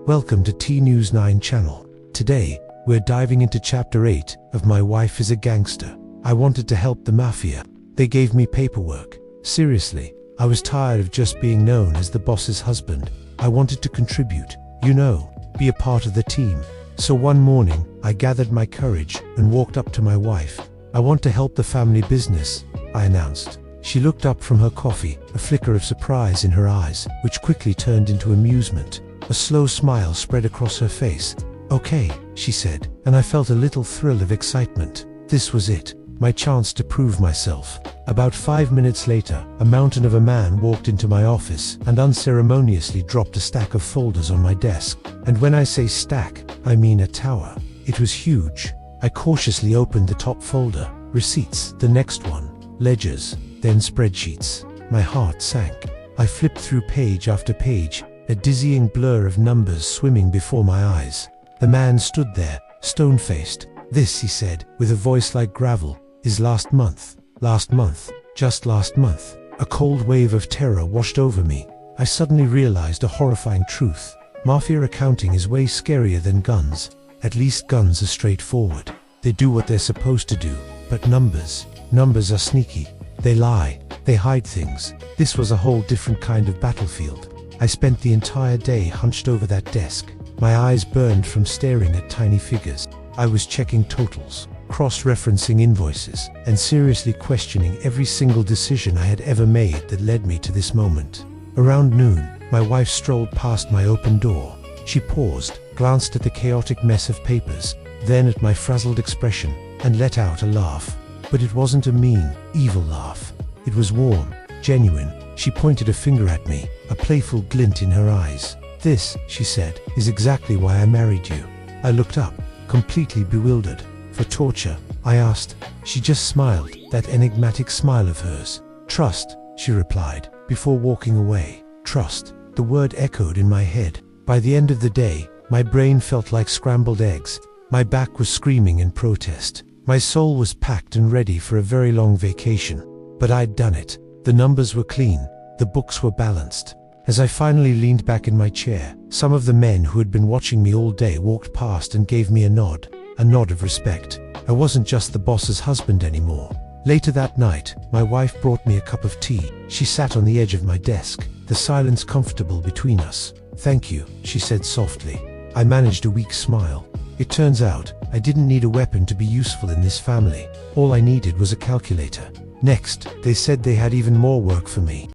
Welcome to T News 9 channel. Today, we're diving into chapter 8 of My Wife is a Gangster. I wanted to help the mafia. They gave me paperwork. Seriously, I was tired of just being known as the boss's husband. I wanted to contribute, be a part of the team. So one morning, I gathered my courage and walked up to my wife. I want to help the family business, I announced. She looked up from her coffee, a flicker of surprise in her eyes, which quickly turned into amusement. A slow smile spread across her face. "Okay," she said, and I felt a little thrill of excitement. This was it, my chance to prove myself. About 5 minutes later, a mountain of a man walked into my office and unceremoniously dropped a stack of folders on my desk. And when I say stack, I mean a tower. It was huge. I cautiously opened the top folder. Receipts. The next one. Ledgers. Then spreadsheets. My heart sank. I flipped through page after page, a dizzying blur of numbers swimming before my eyes. The man stood there, stone-faced. "This," he said, with a voice like gravel, "is last month. Last month. Just last month." A cold wave of terror washed over me. I suddenly realized a horrifying truth. Mafia accounting is way scarier than guns. At least guns are straightforward. They do what they're supposed to do. But numbers are sneaky. They lie. They hide things. This was a whole different kind of battlefield. I spent the entire day hunched over that desk. My eyes burned from staring at tiny figures. I was checking totals, cross-referencing invoices, and seriously questioning every single decision I had ever made that led me to this moment. Around noon, my wife strolled past my open door. She paused, glanced at the chaotic mess of papers, then at my frazzled expression, and let out a laugh. But it wasn't a mean, evil laugh. It was warm, genuine. She pointed a finger at me, a playful glint in her eyes. "This," she said, "is exactly why I married you." I looked up, completely bewildered. "For torture?" I asked. She just smiled, that enigmatic smile of hers. "Trust," she replied, before walking away. Trust. The word echoed in my head. By the end of the day, my brain felt like scrambled eggs. My back was screaming in protest. My soul was packed and ready for a very long vacation. But I'd done it. The numbers were clean. The books were balanced. As I finally leaned back in my chair, some of the men who had been watching me all day walked past and gave me a nod of respect. I wasn't just the boss's husband anymore. Later that night, my wife brought me a cup of tea. She sat on the edge of my desk, the silence comfortable between us. "Thank you," she said softly. I managed a weak smile. It turns out, I didn't need a weapon to be useful in this family. All I needed was a calculator. Next, they said they had even more work for me.